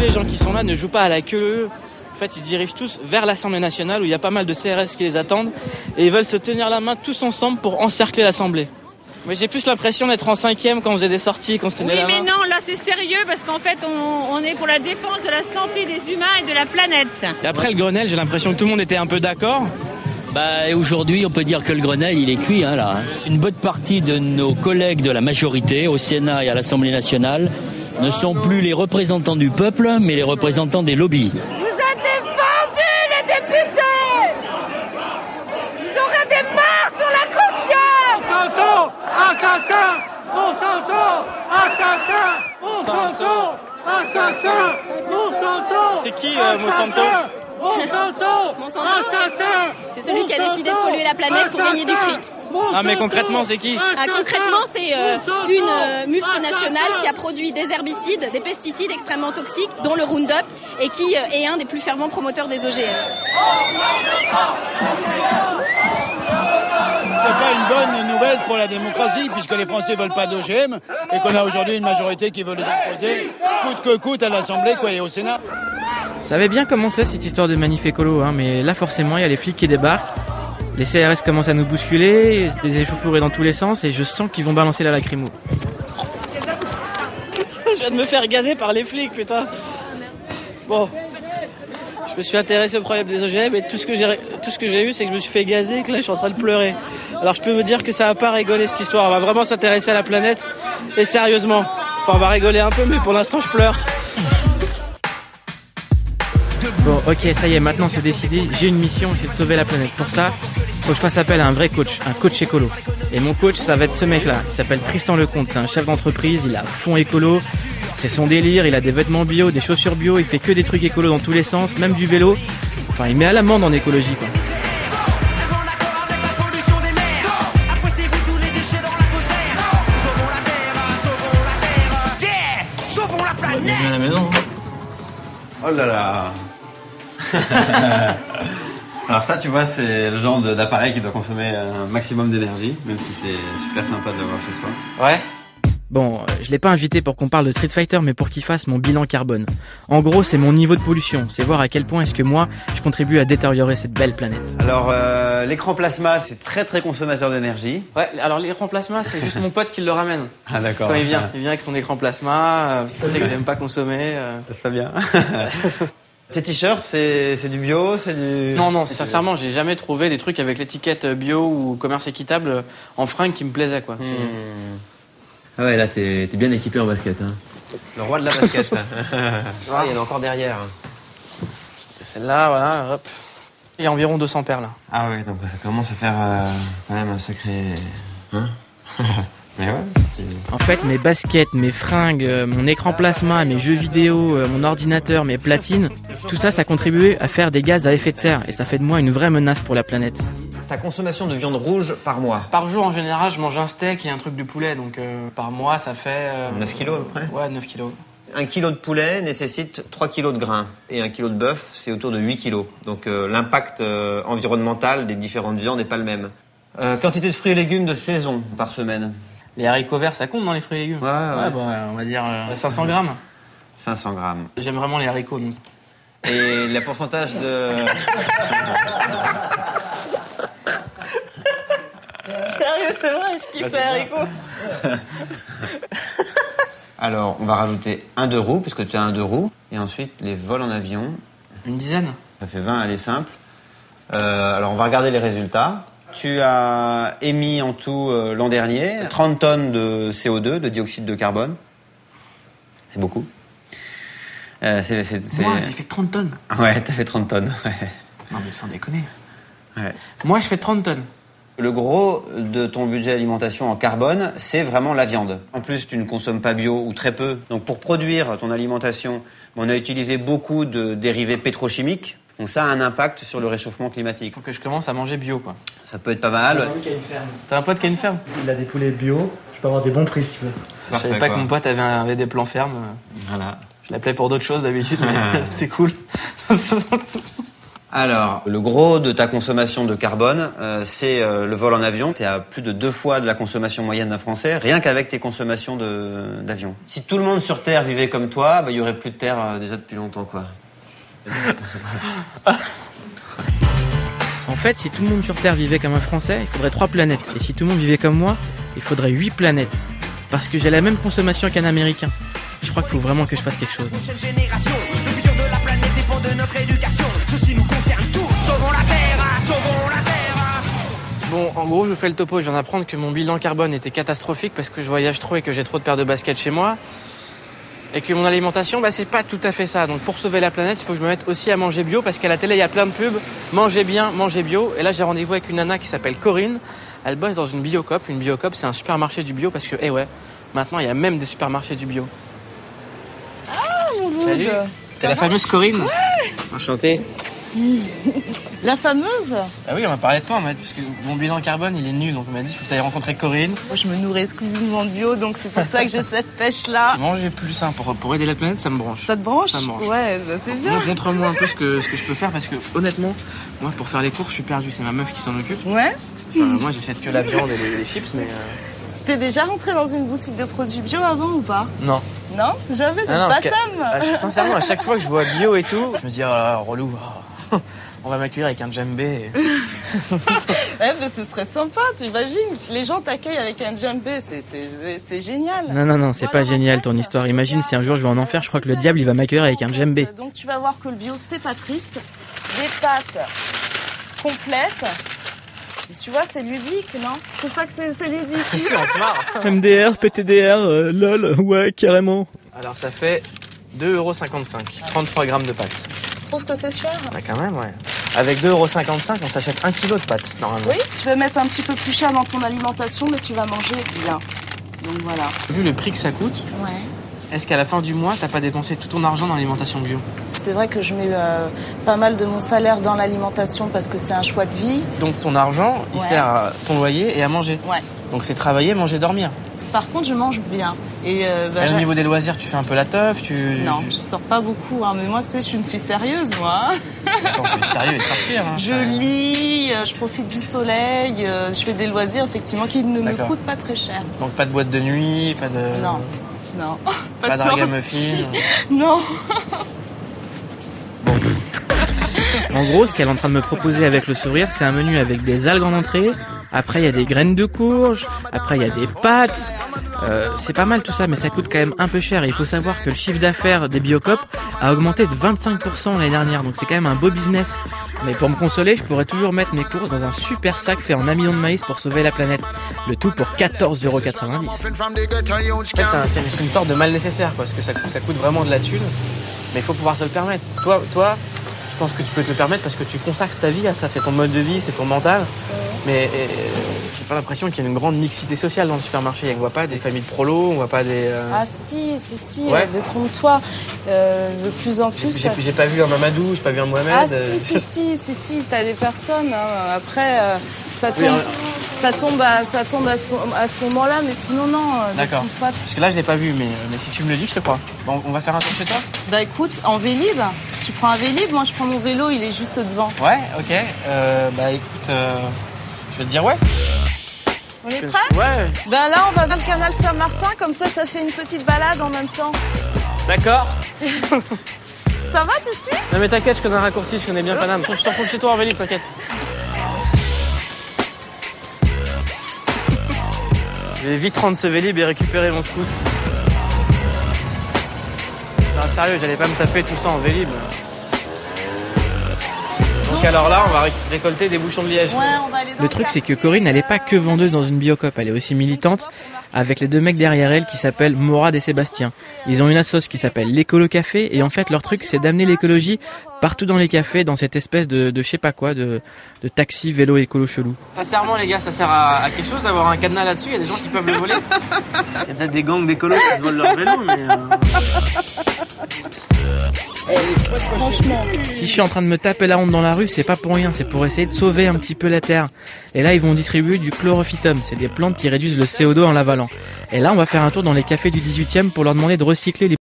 les gens qui sont là ne jouent pas à la queue. En fait, ils se dirigent tous vers l'Assemblée nationale où il y a pas mal de CRS qui les attendent et ils veulent se tenir la main tous ensemble pour encercler l'Assemblée. Mais j'ai plus l'impression d'être en 5e quand on faisait des sorties, qu'on se tenait la main. Oui, mais non, là c'est sérieux parce qu'en fait on est pour la défense de la santé des humains et de la planète. Et après le Grenelle, j'ai l'impression que tout le monde était un peu d'accord. Et aujourd'hui, on peut dire que le Grenelle, il est cuit, là. Une bonne partie de nos collègues de la majorité, au Sénat et à l'Assemblée nationale, ne sont plus les représentants du peuple, mais les représentants des lobbies. Vous êtes défendus, les députés! Vous aurez des morts sur la conscience! Monsanto, assassin! Monsanto, assassin! Monsanto, assassin! Monsanto! C'est qui, Monsanto? Monsanto, c'est celui qui a décidé de polluer la planète pour gagner du fric. Ah mais concrètement c'est qui? Concrètement c'est une multinationale qui a produit des herbicides, des pesticides extrêmement toxiques dont le Roundup et qui est un des plus fervents promoteurs des OGM. C'est pas une bonne nouvelle pour la démocratie puisque les Français veulent pas d'OGM et qu'on a aujourd'hui une majorité qui veut les imposer coûte que coûte à l'Assemblée et au Sénat. Ça avait bien commencé cette histoire de manif écolo, mais là forcément il y a les flics qui débarquent, les CRS commencent à nous bousculer, des échauffourées dans tous les sens et je sens qu'ils vont balancer la lacrymo. Je viens de me faire gazer par les flics, putain. Bon, je me suis intéressé au problème des OGM et tout ce que j'ai eu c'est que je me suis fait gazer et que là je suis en train de pleurer. Alors je peux vous dire que ça va pas rigoler cette histoire, on va vraiment s'intéresser à la planète et sérieusement. Enfin on va rigoler un peu mais pour l'instant je pleure. Bon, ok, ça y est, maintenant c'est décidé, j'ai une mission, c'est de sauver la planète. Pour ça, faut que je fasse appel à un vrai coach, un coach écolo. Et mon coach, ça va être ce mec-là, il s'appelle Tristan Lecomte, c'est un chef d'entreprise, il est à fond écolo, c'est son délire, il a des vêtements bio, des chaussures bio, il fait que des trucs écolo dans tous les sens, même du vélo. Enfin, il met à l'amende en écologie, quoi. Bienvenue à la maison. Oh là là. Alors ça, tu vois, c'est le genre d'appareil qui doit consommer un maximum d'énergie, même si c'est super sympa de l'avoir chez soi. Ouais. Bon, je l'ai pas invité pour qu'on parle de Street Fighter, mais pour qu'il fasse mon bilan carbone. En gros, c'est mon niveau de pollution. C'est voir à quel point est-ce que moi, je contribue à détériorer cette belle planète. Alors, l'écran plasma, c'est très très consommateur d'énergie. Ouais, alors l'écran plasma, c'est juste mon pote qui le ramène. Ah d'accord. Quand il vient avec son écran plasma, tu sais que j'aime pas consommer. C'est pas bien. Tes t-shirts, c'est du bio, c'est du... Non, sincèrement, j'ai jamais trouvé des trucs avec l'étiquette bio ou commerce équitable en fringues qui me plaisaient, quoi. Ah ouais, là, t'es bien équipé en basket. Hein. Le roi de la basket. Ouais, il y en a encore derrière. C'est celle-là, voilà, hop. Il y a environ 200 paires, là. Ah oui, donc ça commence à faire quand même un sacré... Hein. Mais ouais. En fait, mes baskets, mes fringues, mon écran plasma, mes jeux vidéo, mon ordinateur, mes platines, tout ça, ça contribue à faire des gaz à effet de serre. Et ça fait de moi une vraie menace pour la planète. Ta consommation de viande rouge par mois? Par jour, en général, je mange un steak et un truc de poulet. Donc par mois, ça fait... 9 kilos à peu près? Ouais, 9 kilos. 1 kilo de poulet nécessite 3 kilos de grains. Et 1 kilo de bœuf, c'est autour de 8 kilos. Donc l'impact environnemental des différentes viandes n'est pas le même. Quantité de fruits et légumes de saison par semaine? Les haricots verts, ça compte dans les fruits et légumes? Ouais. Bah, on va dire 500 grammes. 500 grammes. J'aime vraiment les haricots, donc. Et le pourcentage de... Sérieux, c'est vrai, je kiffe les haricots. Alors, on va rajouter un 2 roues, puisque tu as un 2 roues. Et ensuite, les vols en avion. Une dizaine. Ça fait 20, aller simple. Alors, on va regarder les résultats. Tu as émis en tout l'an dernier 30 tonnes de CO2, de dioxyde de carbone. C'est beaucoup. Moi, j'ai fait 30 tonnes. Ouais, t'as fait 30 tonnes. Ouais. Non, mais sans déconner. Ouais. Moi, je fais 30 tonnes. Le gros de ton budget alimentation en carbone, c'est vraiment la viande. En plus, tu ne consommes pas bio ou très peu. Donc, pour produire ton alimentation, on a utilisé beaucoup de dérivés pétrochimiques. Donc ça a un impact sur le réchauffement climatique. Faut que je commence à manger bio, quoi. Ça peut être pas mal. J'ai un ami qui a une ferme. T'as un pote qui a une ferme? Il a des poulets bio. Je peux avoir des bons prix si tu veux. Je savais pas que mon pote avait des plans fermes. Voilà. Je l'appelais pour d'autres choses d'habitude, mais c'est cool. Alors, le gros de ta consommation de carbone, c'est le vol en avion. T'es à plus de 2 fois de la consommation moyenne d'un Français, rien qu'avec tes consommations d'avion. Si tout le monde sur Terre vivait comme toi, il y aurait plus de Terre déjà depuis longtemps, quoi. En fait, si tout le monde sur Terre vivait comme un Français, il faudrait 3 planètes. Et si tout le monde vivait comme moi, il faudrait 8 planètes. Parce que j'ai la même consommation qu'un Américain. Je crois qu'il faut vraiment que je fasse quelque chose. Le futur de la planète dépend de notre éducation. Ceci nous concerne tous. Sauvons la Terre, sauvons la Terre. Bon, en gros, je vous fais le topo. Je viens d'apprendre que mon bilan carbone était catastrophique parce que je voyage trop et que j'ai trop de paires de baskets chez moi. Et que mon alimentation, c'est pas tout à fait ça. Donc pour sauver la planète, il faut que je me mette aussi à manger bio parce qu'à la télé, il y a plein de pubs. Mangez bien, mangez bio. Et là, j'ai rendez-vous avec une nana qui s'appelle Corinne. Elle bosse dans une Biocoop. Une Biocoop, c'est un supermarché du bio parce que, maintenant, il y a même des supermarchés du bio. Ah, mon Dieu. Salut. T'es la fameuse Corinne. Ouais. Enchantée. La fameuse? Ah oui, on m'a parlé de toi, parce que mon bilan carbone, il est nul. Donc on m'a dit, il faut que tu ailles rencontrer Corinne. Moi, je me nourris exclusivement de bio, donc c'est pour ça que j'ai cette pêche-là. Manger plus sain pour aider la planète, ça me branche. Ça te branche? Ça me branche. Ouais, c'est bien. Montre-moi un peu ce que je peux faire, parce que honnêtement, moi, pour faire les courses, je suis perdu. C'est ma meuf qui s'en occupe. Ouais. Moi, j'achète que la viande et les chips, mais... T'es déjà rentré dans une boutique de produits bio avant ou pas? Non. Non? Jamais, c'est pas thème. Sincèrement, à chaque fois que je vois bio et tout, je me dis, oh là là, relou. On va m'accueillir avec un djembé. Ouais, mais ce serait sympa, tu imagines? Les gens t'accueillent avec un djembé, c'est génial. Non, c'est pas génial ton histoire. Imagine si un jour je vais en enfer, je crois que le diable il va m'accueillir avec un djembé. Donc tu vas voir que le bio c'est pas triste. Des pâtes complètes. Et tu vois, c'est ludique, non? Je trouve pas que c'est ludique. Si, on se marre. MDR, PTDR, lol, ouais, carrément. Alors ça fait 2,55 €, 33 grammes de pâtes. Tu trouves que c'est cher? Quand même, ouais. Avec 2,55 €, on s'achète 1 kg de pâtes, normalement. Oui, tu vas mettre un petit peu plus cher dans ton alimentation, mais tu vas manger bien. Donc voilà. Vu le prix que ça coûte, est-ce qu'à la fin du mois, t'as pas dépensé tout ton argent dans l'alimentation bio? C'est vrai que je mets pas mal de mon salaire dans l'alimentation parce que c'est un choix de vie. Donc ton argent, il sert à ton loyer et à manger. Ouais. Donc c'est travailler, manger, dormir. Par contre, je mange bien. Et au niveau des loisirs, tu fais un peu la teuf, Non, je sors pas beaucoup, mais moi, je suis une fille sérieuse, moi. Attends, faut être sérieux et sortir. Je lis, je profite du soleil, je fais des loisirs, effectivement, qui ne me coûtent pas très cher. Donc pas de boîte de nuit, pas de... Non. Pas de ragamuffin. Non. Bon. En gros, ce qu'elle est en train de me proposer avec le sourire, c'est un menu avec des algues en entrée. Après, il y a des graines de courge. Après, il y a des pâtes. C'est pas mal tout ça, mais ça coûte quand même un peu cher. Et il faut savoir que le chiffre d'affaires des Biocoop a augmenté de 25% l'année dernière. Donc c'est quand même un beau business. Mais pour me consoler, je pourrais toujours mettre mes courses dans un super sac fait en amidon de maïs pour sauver la planète. Le tout pour 14,90 €. En fait, c'est une sorte de mal nécessaire, quoi, parce que ça coûte vraiment de la thune. Mais il faut pouvoir se le permettre. Toi, je pense que tu peux te le permettre parce que tu consacres ta vie à ça. C'est ton mode de vie, c'est ton mental. Mais j'ai pas l'impression qu'il y a une grande mixité sociale dans le supermarché. On voit pas des familles de prolos, on voit pas des... Ah si, détrompe-toi. De plus en plus... J'ai pas vu un Mamadou, j'ai pas vu un Mohamed. Ah si, t'as des personnes. Après, ça tombe à ce moment-là, mais sinon non. D'accord. Parce que là, je l'ai pas vu, mais si tu me le dis, je te crois. Bon, on va faire un tour chez toi? Bah écoute, en Vélib, tu prends un Vélib, moi je prends mon vélo, il est juste devant. Ouais, ok. Bah écoute, je vais te dire ouais. On est prêts? Ouais. Bah là, on va dans le canal Saint-Martin, comme ça fait une petite balade en même temps. D'accord. Ça va, tu suis? Non mais t'inquiète, je connais un raccourci, je connais bien Paname. Je t'en fous chez toi en Vélib, t'inquiète. Je vais vite rendre ce Vélib et récupérer mon scoot. Non, sérieux, j'allais pas me taper tout ça en Vélib. Donc alors là, on va récolter des bouchons de liège. Ouais, on va aller dans le truc, c'est que Corinne, elle est pas que vendeuse dans une Biocoop, elle est aussi militante avec les 2 mecs derrière elle qui s'appellent Morad et Sébastien. Ils ont une assoce qui s'appelle l'Écolo Café et en fait leur truc c'est d'amener l'écologie partout dans les cafés, dans cette espèce de je sais pas quoi, de taxi vélo écolo chelou. Sincèrement les gars, ça sert à quelque chose d'avoir un cadenas là-dessus, il y a des gens qui peuvent le voler. Il y a peut-être des gangs d'écolos qui se volent leur vélo, mais... Franchement. Si je suis en train de me taper la honte dans la rue, c'est pas pour rien, c'est pour essayer de sauver un petit peu la terre. Et là, ils vont distribuer du chlorophytum, c'est des plantes qui réduisent le CO2 en l'avalant. Et là, on va faire un tour dans les cafés du 18e pour leur demander de recycler les